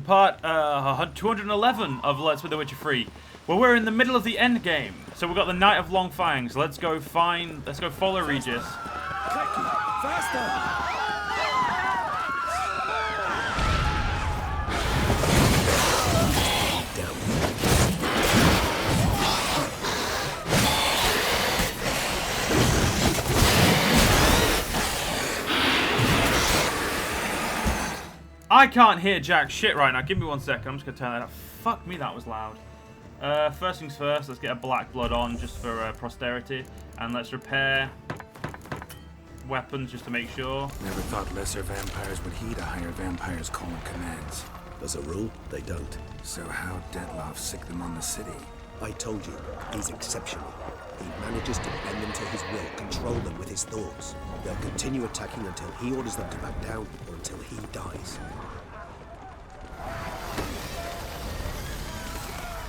part 211 of Let's Play The Witcher 3. Well, we're in the middle of the end game, so we've got the Knight of Long Fangs. Let's go follow Regis. Faster! I can't hear jack shit right now. Give me 1 second. I'm just going to turn that up. Fuck me, that was loud. First things first, let's get a black blood on just for posterity. And let's repair weapons just to make sure. Never thought lesser vampires would heed a higher vampire's call and commands. As a rule, they don't. So how Detloff sick them on the city? I told you, he's exceptional. He manages to bend them to his will, control them with his thoughts. They'll continue attacking until he orders them to back down or until he dies.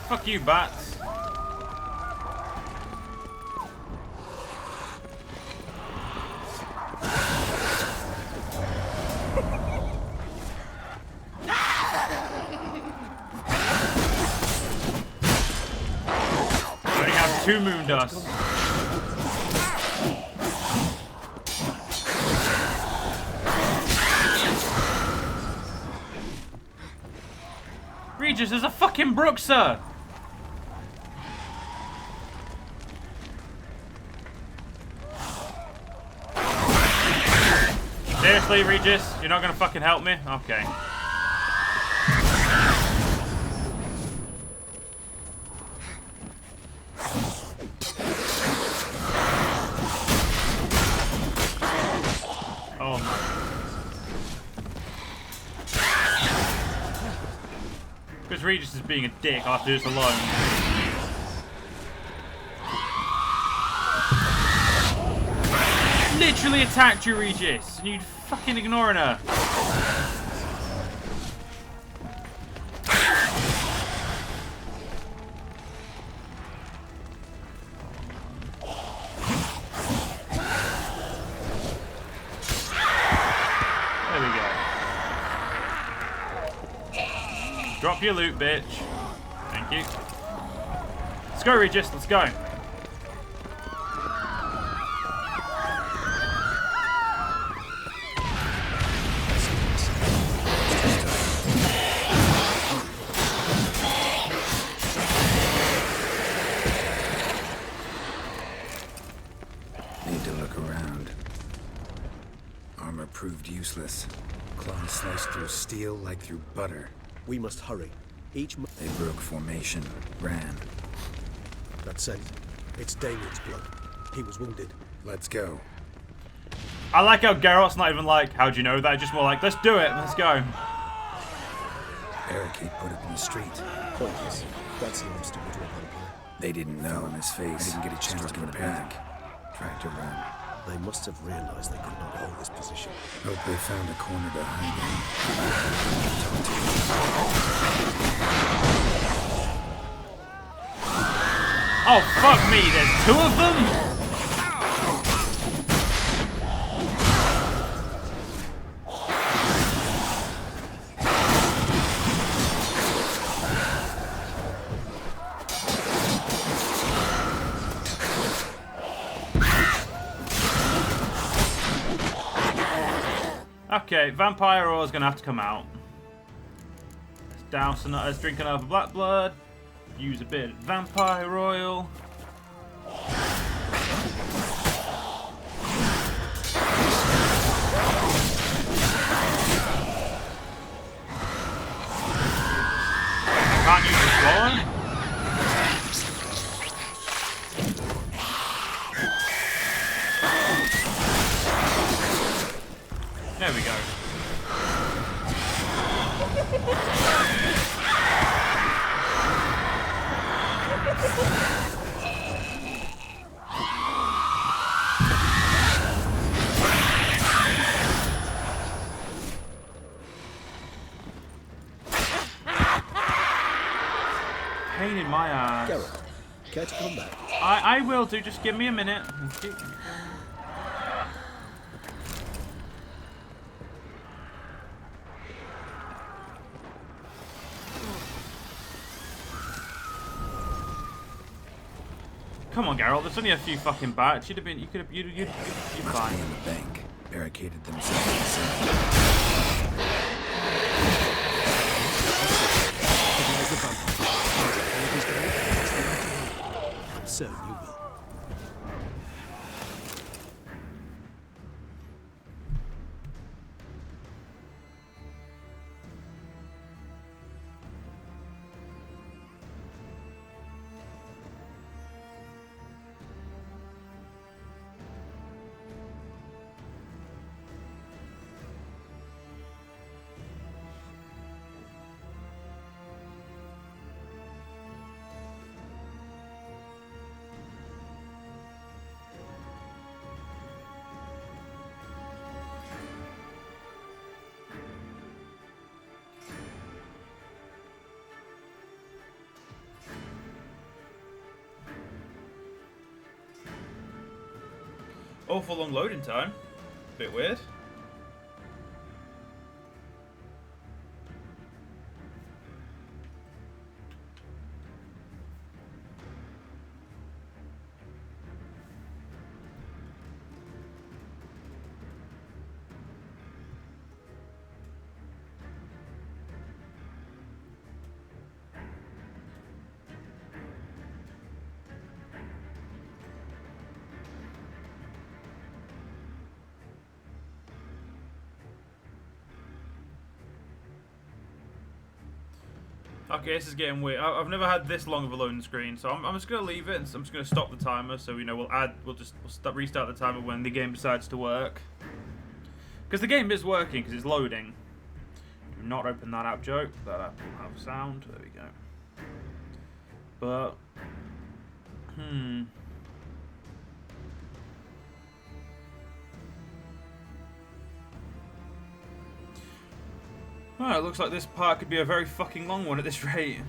Fuck you, bats. I only have 2 moon dust. Regis, there's a fucking brook, sir! Seriously, Regis? You're not gonna fucking help me? Okay. Oh my. Because Regis is being a dick, I'll have to do this alone. Literally attacked you, Regis, and you fucking ignoring her. There we go. Drop your loot, bitch. Thank you. Let's go, Regis, let's go. Proved useless. Claws sliced through steel like through butter. We must hurry. They broke formation, ran. That's it. It's Damien's blood. He was wounded. Let's go. I like how Geralt's not even like, how'd you know that? Just more like, let's do it, let's go. Barricade put up in the street. Pointless. That seems to be to a vampire. They didn't know on his face. I didn't get a chance to get back. Tried to run. They must have realized they could not hold this position. Hope they found a corner to hide in. Oh, fuck me, there's 2 of them? Okay, vampire oil is gonna have to come out. Let's drink another black blood. Use a bit of vampire oil. I can't use the floor. There we go. Pain in my ass. Geralt, care to come back? I will do, just give me a minute. Come on, Geralt. There's only a few fucking bats. You'd have been. You're Must fine. be in the bank. Barricaded themselves inside. Recognize the vampire. So you will. Awful long loading time. Bit weird. Okay, this is getting weird. I've never had this long of a loading screen, so I'm just gonna leave it. And I'm just gonna stop the timer. So we'll restart the timer when the game decides to work. Because the game is working because it's loading. Do not open that app, joke. That app will have sound. There we go. But Oh, it looks like this part could be a very fucking long one at this rate.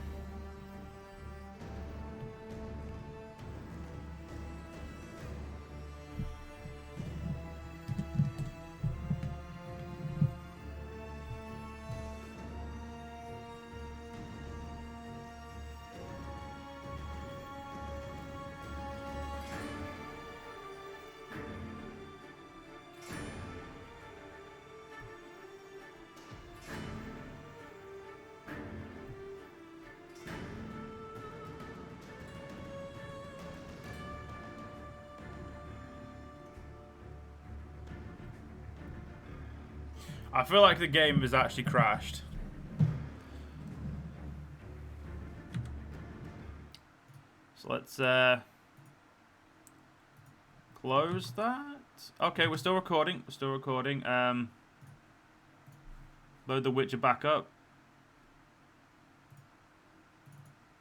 I feel like the game has actually crashed. So let's close that. Okay, we're still recording. We're still recording. Load the Witcher back up.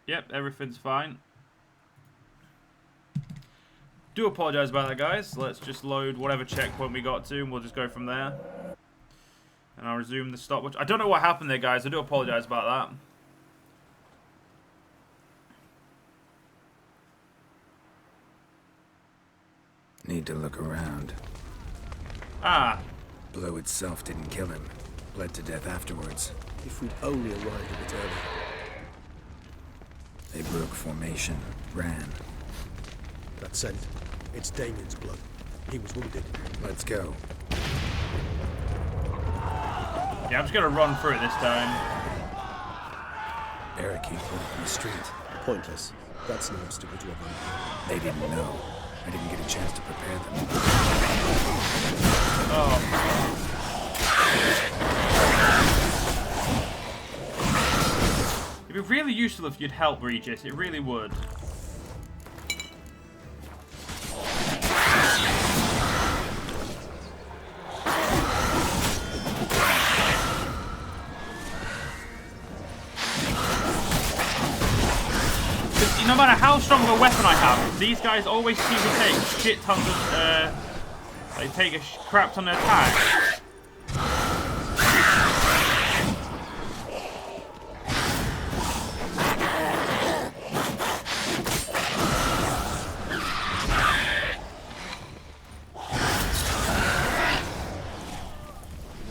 Yep, everything's fine. Do apologize about that, guys. Let's just load whatever checkpoint we got to, and we'll just go from there. And I'll resume the stopwatch. I don't know what happened there, guys. I do apologize about that. Need to look around. Ah. Blow itself didn't kill him. Bled to death afterwards. If we'd only arrived a bit earlier. They broke formation, ran. That scent. It's Damien's blood. He was wounded. Let's go. Yeah, I'm just gonna run through it this time. Barricade put it in the street. Pointless. That's no obstacle to a vampire. They didn't know. I didn't get a chance to prepare them. Oh. It'd be really useful if you'd help Regis. It really would. No matter how strong of a weapon I have, these guys always seem to take shit tons of, they take a crap ton of attack.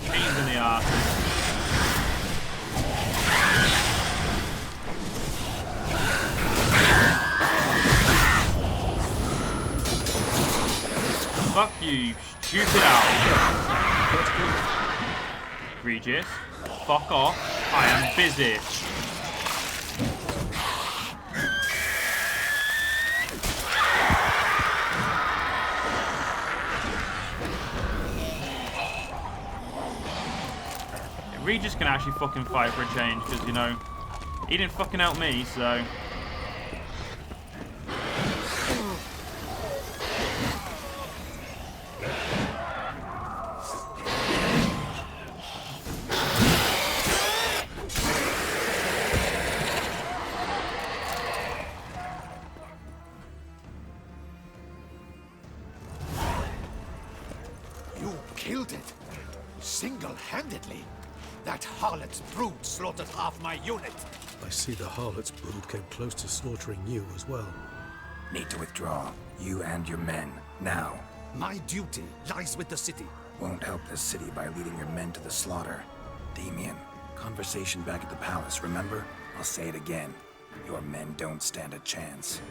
Pains in the arse. you stupid owl. Regis, fuck off. I am busy. Regis can actually fucking fight for a change, because, you know, he didn't fucking help me, so... You killed it, single-handedly. That harlot's brood slaughtered half my unit. I see the harlot's brood came close to slaughtering you as well. Need to withdraw. You and your men. Now. My duty lies with the city. Won't help the city by leading your men to the slaughter. Damien, conversation back at the palace, remember? I'll say it again. Your men don't stand a chance.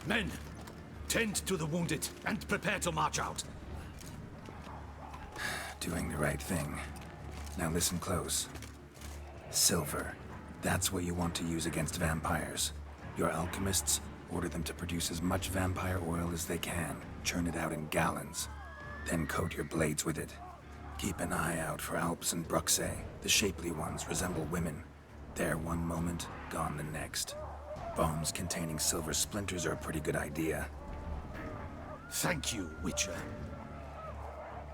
Men, tend to the wounded and prepare to march out. Doing the right thing. Now listen close. Silver. That's what you want to use against vampires. Your alchemists, order them to produce as much vampire oil as they can. Churn it out in gallons. Then coat your blades with it. Keep an eye out for Alps and Bruxae. The shapely ones resemble women. There one moment, gone the next. Bombs containing silver splinters are a pretty good idea. Thank you, Witcher.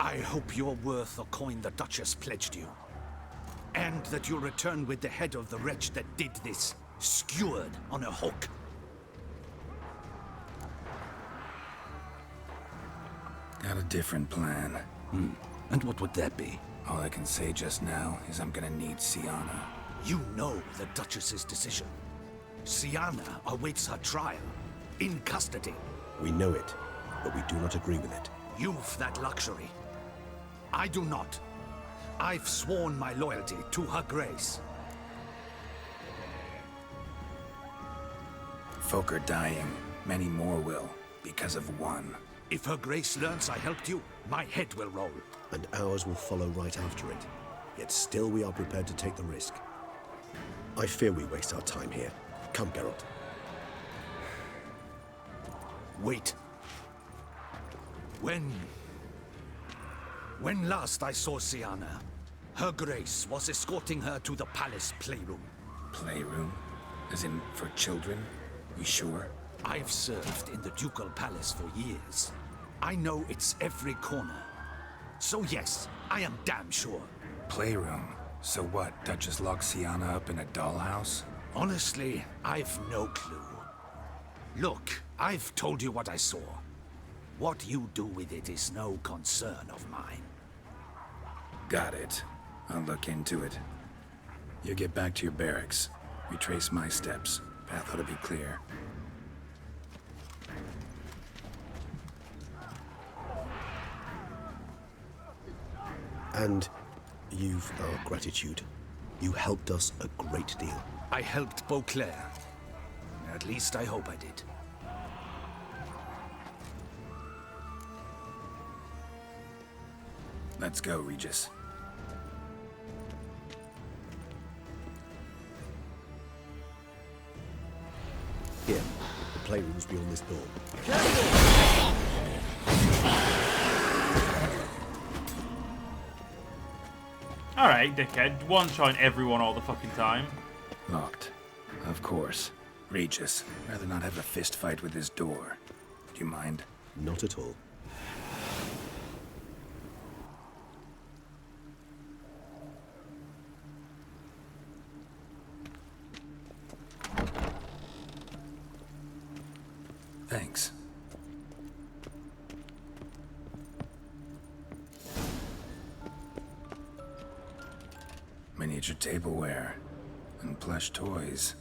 I hope you're worth the coin the Duchess pledged you. And that you'll return with the head of the wretch that did this, skewered on a hook. Got a different plan. And what would that be? All I can say just now is I'm gonna need Sienna. You know the Duchess's decision. Sienna awaits her trial, in custody. We know it, but we do not agree with it. You've that luxury. I do not. I've sworn my loyalty to her grace. Folk are dying. Many more will, because of one. If her grace learns I helped you, my head will roll. And ours will follow right after it. Yet still we are prepared to take the risk. I fear we waste our time here. Come, Geralt. Wait. When last I saw Sienna, her grace was escorting her to the palace playroom. Playroom? As in, for children? You sure? I've served in the ducal palace for years. I know its every corner. So yes, I am damn sure. Playroom? So what, Duchess locked Sienna up in a dollhouse? Honestly, I've no clue. Look, I've told you what I saw. What you do with it is no concern of mine. Got it. I'll look into it. You get back to your barracks. Retrace my steps. Path ought to be clear. And you've our gratitude. You helped us a great deal. I helped Beauclair. At least I hope I did. Let's go, Regis. Here, the playroom's beyond this door. Alright, dickhead. One-shot everyone all the fucking time. Locked. Of course. Regis, rather not have a fist fight with this door. Do you mind? Not at all. Thanks. Miniature tableware and plush toys.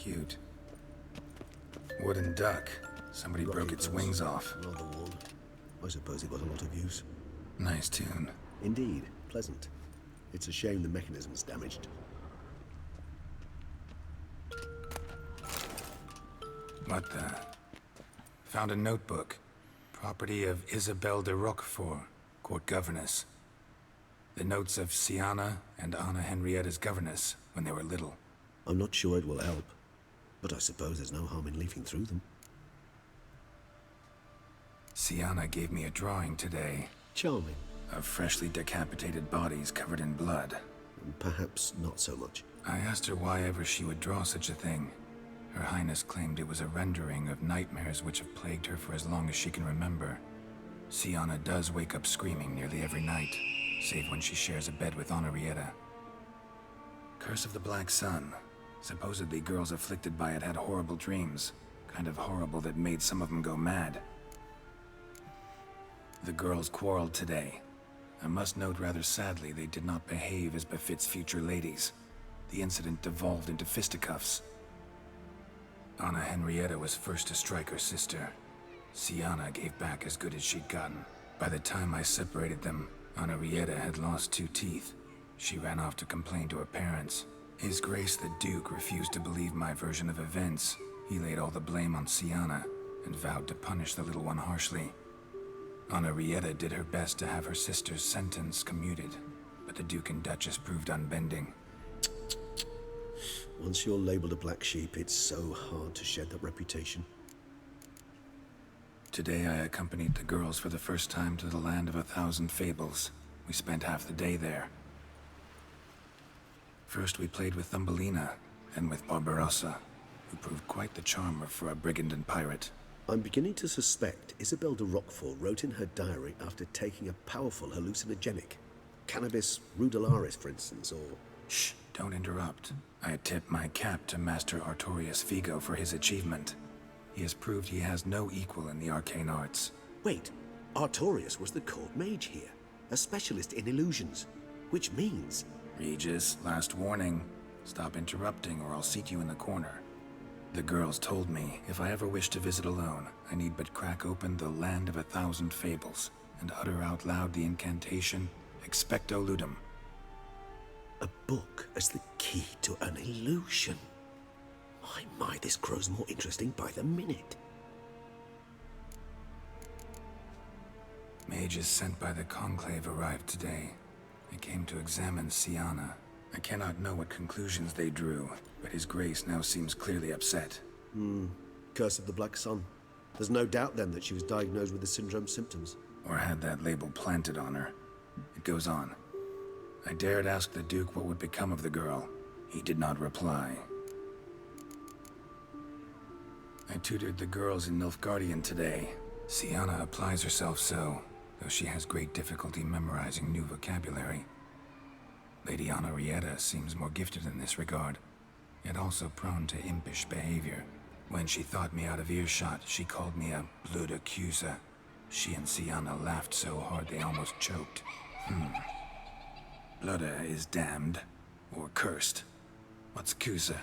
Cute. Wooden duck. Somebody broke its wings off. Rather worn. I suppose it got a lot of use. Nice tune. Indeed, pleasant. It's a shame the mechanism's damaged. What the? Found a notebook. Property of Isabelle de Roquefort, court governess. The notes of Siana and Anna Henrietta's governess when they were little. I'm not sure it will help, but I suppose there's no harm in leafing through them. Siana gave me a drawing today. Charming. Of freshly decapitated bodies covered in blood. Perhaps not so much. I asked her why ever she would draw such a thing. Her Highness claimed it was a rendering of nightmares which have plagued her for as long as she can remember. Siana does wake up screaming nearly every night, save when she shares a bed with Henrietta. Curse of the Black Sun. Supposedly girls afflicted by it had horrible dreams. Kind of horrible that made some of them go mad. The girls quarreled today. I must note rather sadly they did not behave as befits future ladies. The incident devolved into fisticuffs. Anna Henrietta was first to strike her sister. Siana gave back as good as she'd gotten. By the time I separated them, Henrietta had lost 2 teeth. She ran off to complain to her parents. His Grace the Duke refused to believe my version of events. He laid all the blame on Siana and vowed to punish the little one harshly. Henrietta did her best to have her sister's sentence commuted, but the Duke and Duchess proved unbending. Once you're labeled a black sheep, it's so hard to shed that reputation. Today I accompanied the girls for the first time to the land of 1,000 fables. We spent half the day there. First we played with Thumbelina, and with Barbarossa, who proved quite the charmer for a brigand and pirate. I'm beginning to suspect Isabelle de Roquefort wrote in her diary after taking a powerful hallucinogenic. Cannabis rudelaris, for instance, or... Shh, don't interrupt. I tip my cap to Master Artorius Figo for his achievement. He has proved he has no equal in the arcane arts. Wait, Artorius was the court mage here, a specialist in illusions, which means... Regis, last warning. Stop interrupting or I'll seat you in the corner. The girls told me if I ever wish to visit alone, I need but crack open the land of 1,000 fables and utter out loud the incantation, Expecto Ludum. A book as the key to an illusion. My, this grows more interesting by the minute. Mages sent by the Conclave arrived today. They came to examine Siana. I cannot know what conclusions they drew, but His Grace now seems clearly upset. Curse of the Black Sun. There's no doubt then that she was diagnosed with the syndrome symptoms. Or had that label planted on her. It goes on. I dared ask the Duke what would become of the girl. He did not reply. I tutored the girls in Nilfgaardian today. Siana applies herself so, though she has great difficulty memorizing new vocabulary. Lady Henrietta seems more gifted in this regard, yet also prone to impish behavior. When she thought me out of earshot, she called me a blood accuser. She and Siana laughed so hard they almost choked. Blooda is damned, or cursed. What's Cusa?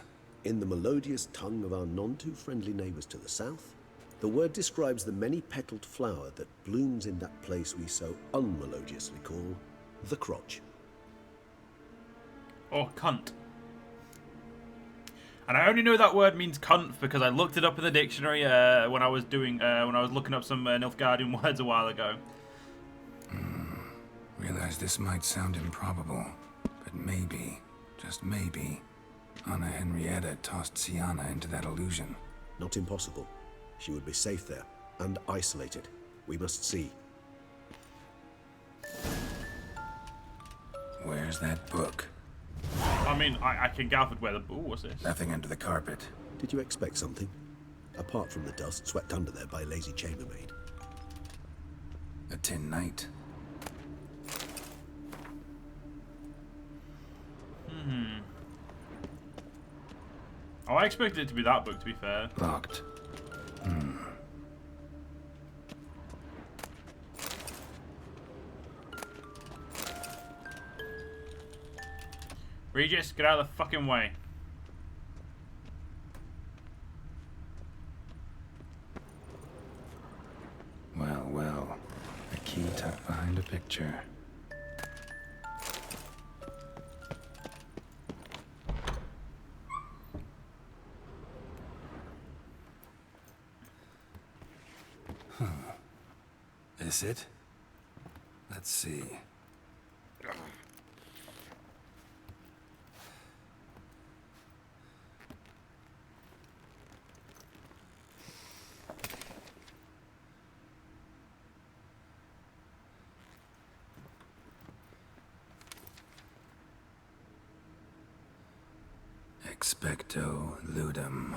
In the melodious tongue of our none-too-friendly neighbors to the south, the word describes the many-petaled flower that blooms in that place we so unmelodiously call the crotch. Or cunt. And I only know that word means cunt because I looked it up in the dictionary when I was looking up some Nilfgaardian words a while ago. Realize this might sound improbable, but maybe, just maybe, Anna Henrietta tossed Siana into that illusion. Not impossible. She would be safe there, and isolated. We must see. Where's that book? I mean, I can gather where the... Ooh, what's this? Nothing under the carpet. Did you expect something? Apart from the dust swept under there by a lazy chambermaid. A tin knight. Oh, I expected it to be that book, to be fair. Locked. Regis, get out of the fucking way. tucked behind a picture. Is it? Let's see. Expecto ludum.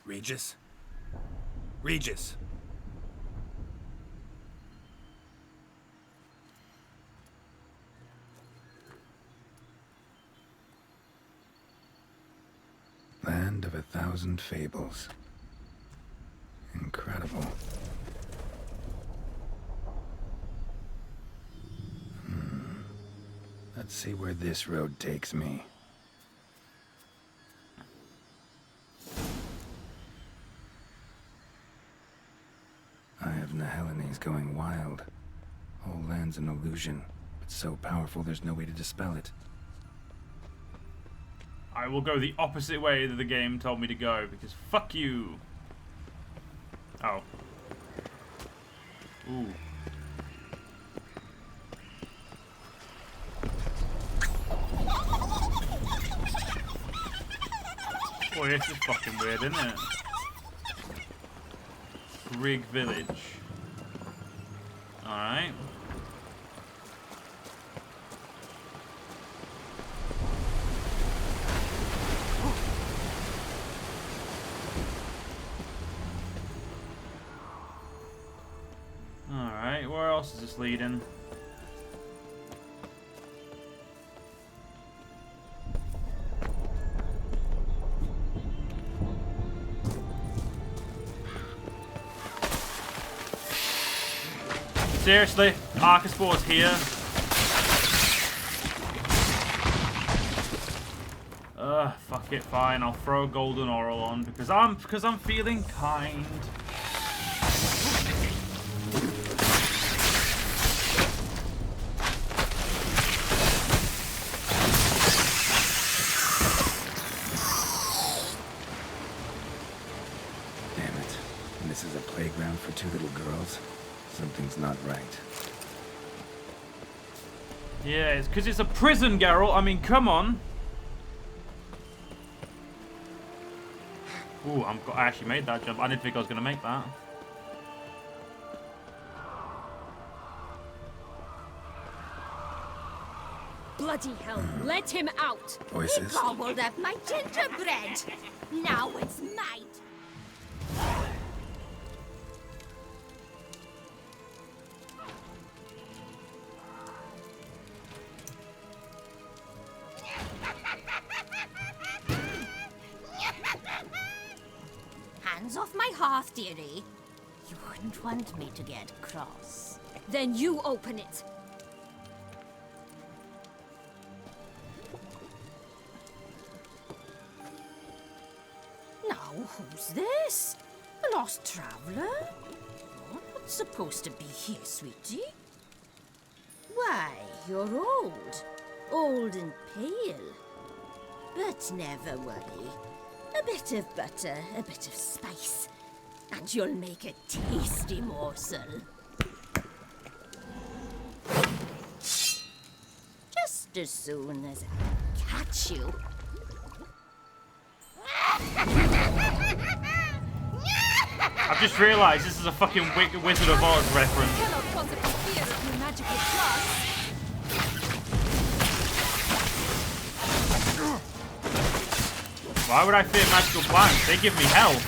Regis? Regis! Land of 1,000 fables. Incredible. Let's see where this road takes me. Eye of Nehelene going wild. Whole land's an illusion, but so powerful there's no way to dispel it. I will go the opposite way that the game told me to go, because fuck you. Oh. Ooh. Boy, this is fucking weird, isn't it? Rig Village. Alright. Alright, where else is this leading? Seriously, Arcaspor's here. Fuck it, fine. I'll throw a golden oral on because I'm feeling kind. Damn it. And this is a playground for two little girls? Something's not right. Yeah, it's because it's a prison, Geralt. I mean, come on. Ooh, I actually made that jump. I didn't think I was going to make that. Bloody hell, let him out! Voices? He gobbled up my gingerbread! Now it's mine! Hands off my hearth, dearie. You wouldn't want me to get cross. Then you open it. Now, who's this? A lost traveler? You're not supposed to be here, sweetie. Why, you're old. Old and pale. But never worry. A bit of butter, a bit of spice, and you'll make a tasty morsel. Just as soon as I catch you. I've just realised this is a fucking Wizard of Oz reference. Cannot possibly fear of your magical class. Why would I fear magical plants? They give me health.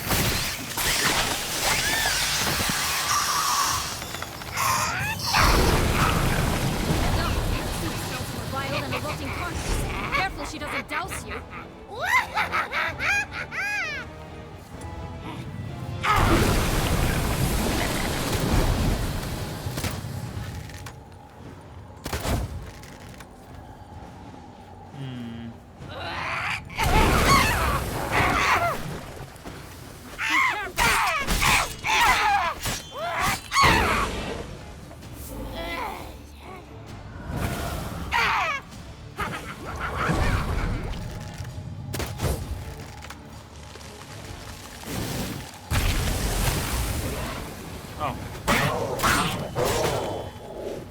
Smells more vile than a rotting corpse. Careful she doesn't douse you. Oh.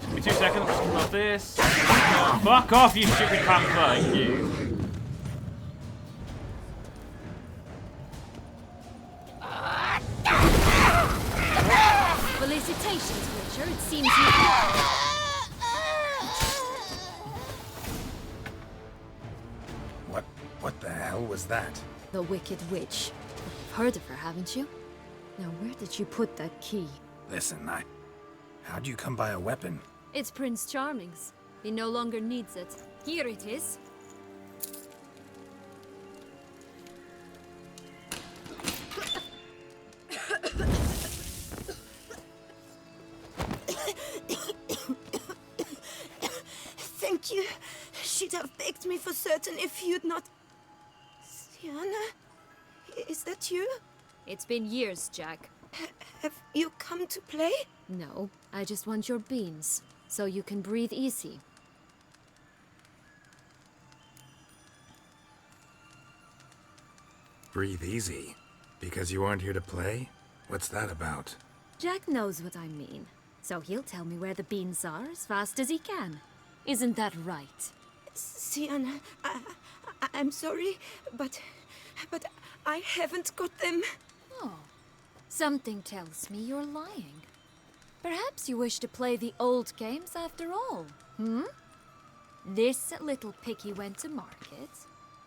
Give me 2 seconds. Just love this. Fuck off, you stupid panther, you. Felicitations, Witcher. It seems you... What the hell was that? The Wicked Witch. You've heard of her, haven't you? Now, where did you put that key? Listen, how'd you come by a weapon? It's Prince Charming's. He no longer needs it. Here it is. Thank you. She'd have begged me for certain if you'd not... Sienna? Is that you? It's been years, Jack. Have you come to play? No, I just want your beans, so you can breathe easy. Breathe easy? Because you aren't here to play? What's that about? Jack knows what I mean, so he'll tell me where the beans are as fast as he can. Isn't that right? Sienna, I'm sorry, but I haven't got them. Oh, something tells me you're lying. Perhaps you wish to play the old games after all, hmm? This little piggy went to market.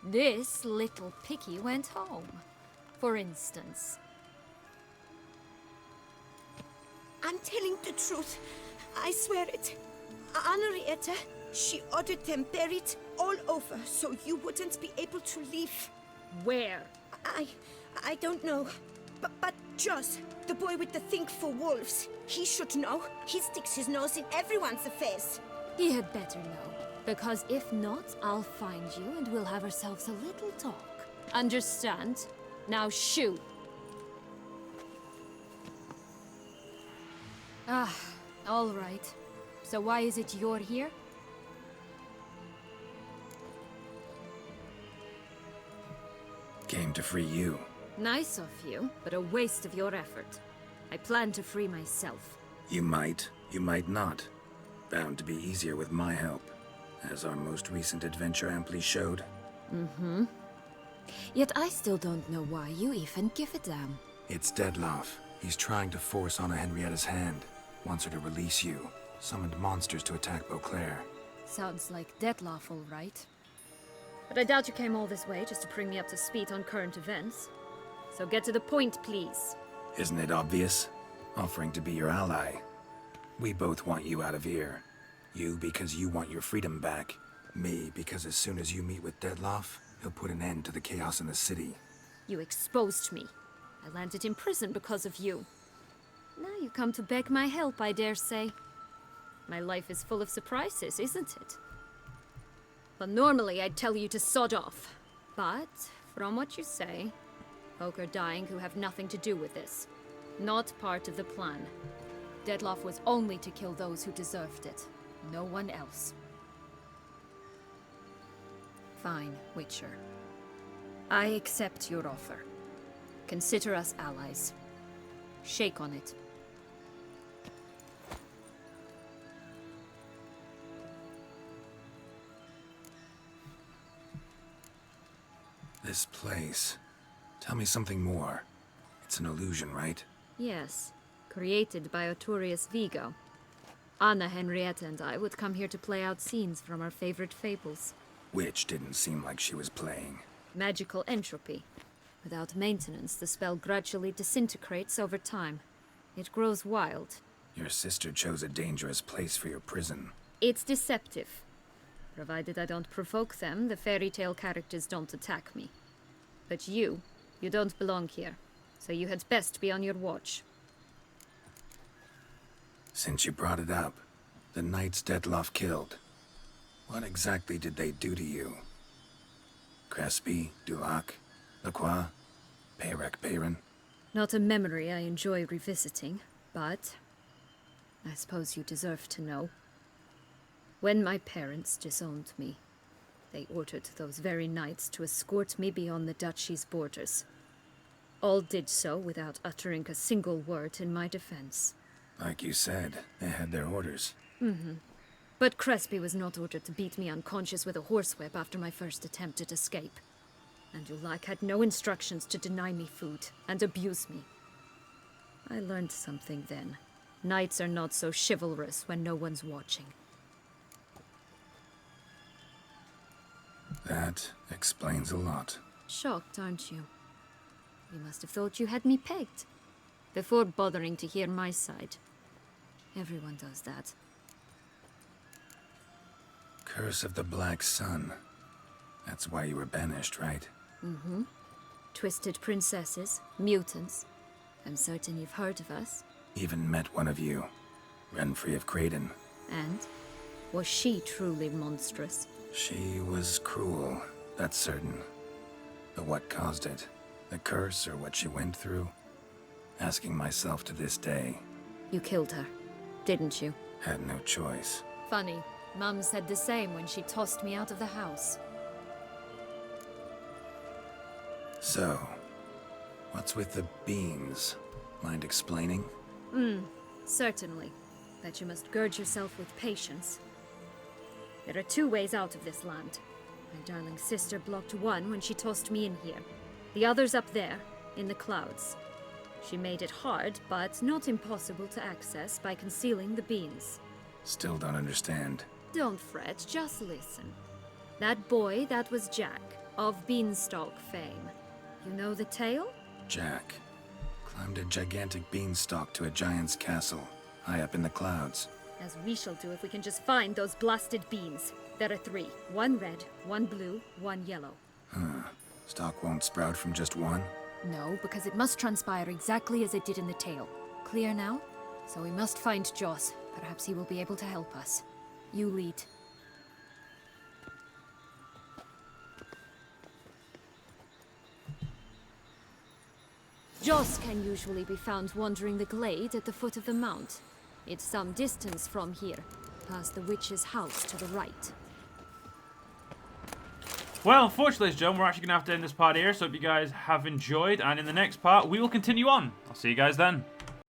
This little piggy went home, for instance. I'm telling the truth. I swear it. Henrietta, she ordered them buried all over so you wouldn't be able to leave. Where? I don't know. But Joss, the boy with the thing for wolves, he should know. He sticks his nose in everyone's affairs. He had better know. Because if not, I'll find you and we'll have ourselves a little talk. Understand? Now shoo! Ah, all right. So why is it you're here? Came to free you. Nice of you, but a waste of your effort. I plan to free myself. You might not. Bound to be easier with my help, as our most recent adventure amply showed. Mm-hmm. Yet I still don't know why you even give a damn. It's Dettlaff. He's trying to force Anna Henrietta's hand. Wants her to release you. Summoned monsters to attack Beauclair. Sounds like Dettlaff, all right. But I doubt you came all this way just to bring me up to speed on current events. So get to the point, please. Isn't it obvious? Offering to be your ally. We both want you out of here. You because you want your freedom back. Me because as soon as you meet with Dettlaff, he'll put an end to the chaos in the city. You exposed me. I landed in prison because of you. Now you come to beg my help, I dare say. My life is full of surprises, isn't it? Well, normally I'd tell you to sod off. But, from what you say, folk are dying who have nothing to do with this. Not part of the plan. Dettlaff was only to kill those who deserved it. No one else. Fine, Witcher. I accept your offer. Consider us allies. Shake on it. This place. Tell me something more. It's an illusion, right? Yes. Created by Arturius Vigo. Anna, Henrietta, and I would come here to play out scenes from our favorite fables. Which didn't seem like she was playing. Magical entropy. Without maintenance, the spell gradually disintegrates over time. It grows wild. Your sister chose a dangerous place for your prison. It's deceptive. Provided I don't provoke them, the fairy tale characters don't attack me. But you don't belong here. So you had best be on your watch. Since you brought it up, the knights Dettlaff killed. What exactly did they do to you? Crespi, Dulac, Lacroix, Peyrac Peyran? Not a memory I enjoy revisiting, but I suppose you deserve to know. When my parents disowned me, they ordered those very knights to escort me beyond the duchy's borders. All did so without uttering a single word in my defense. Like you said, they had their orders. But Crespi was not ordered to beat me unconscious with a horsewhip after my first attempt at escape. And Ulak had no instructions to deny me food and abuse me. I learned something then. Knights are not so chivalrous when no one's watching. That explains a lot. Shocked, aren't you? You must have thought you had me pegged. Before bothering to hear my side. Everyone does that. Curse of the Black Sun. That's why you were banished, right? Twisted princesses, mutants. I'm certain you've heard of us. Even met one of you. Renfrey of Craden. And? Was she truly monstrous? She was cruel, that's certain. But what caused it? The curse or what she went through? Asking myself to this day. You killed her, didn't you? Had no choice. Funny. Mum said the same when she tossed me out of the house. So, what's with the beans? Mind explaining? Certainly. That you must gird yourself with patience. There are 2 ways out of this land. My darling sister blocked one when she tossed me in here. The other's up there, in the clouds. She made it hard, but not impossible to access by concealing the beans. Still don't understand. Don't fret, just listen. That boy, that was Jack, of Beanstalk fame. You know the tale? Jack climbed a gigantic beanstalk to a giant's castle, high up in the clouds. As we shall do if we can just find those blasted beans. There are 3. 1 red, 1 blue, 1 yellow. Stalk won't sprout from just one? No, because it must transpire exactly as it did in the tale. Clear now? So we must find Joss. Perhaps he will be able to help us. You lead. Joss can usually be found wandering the glade at the foot of the mount. It's some distance from here, past the witch's house to the right. Well, unfortunately, Joan, we're actually going to have to end this part here, so hope you guys have enjoyed, and in the next part, we will continue on. I'll see you guys then.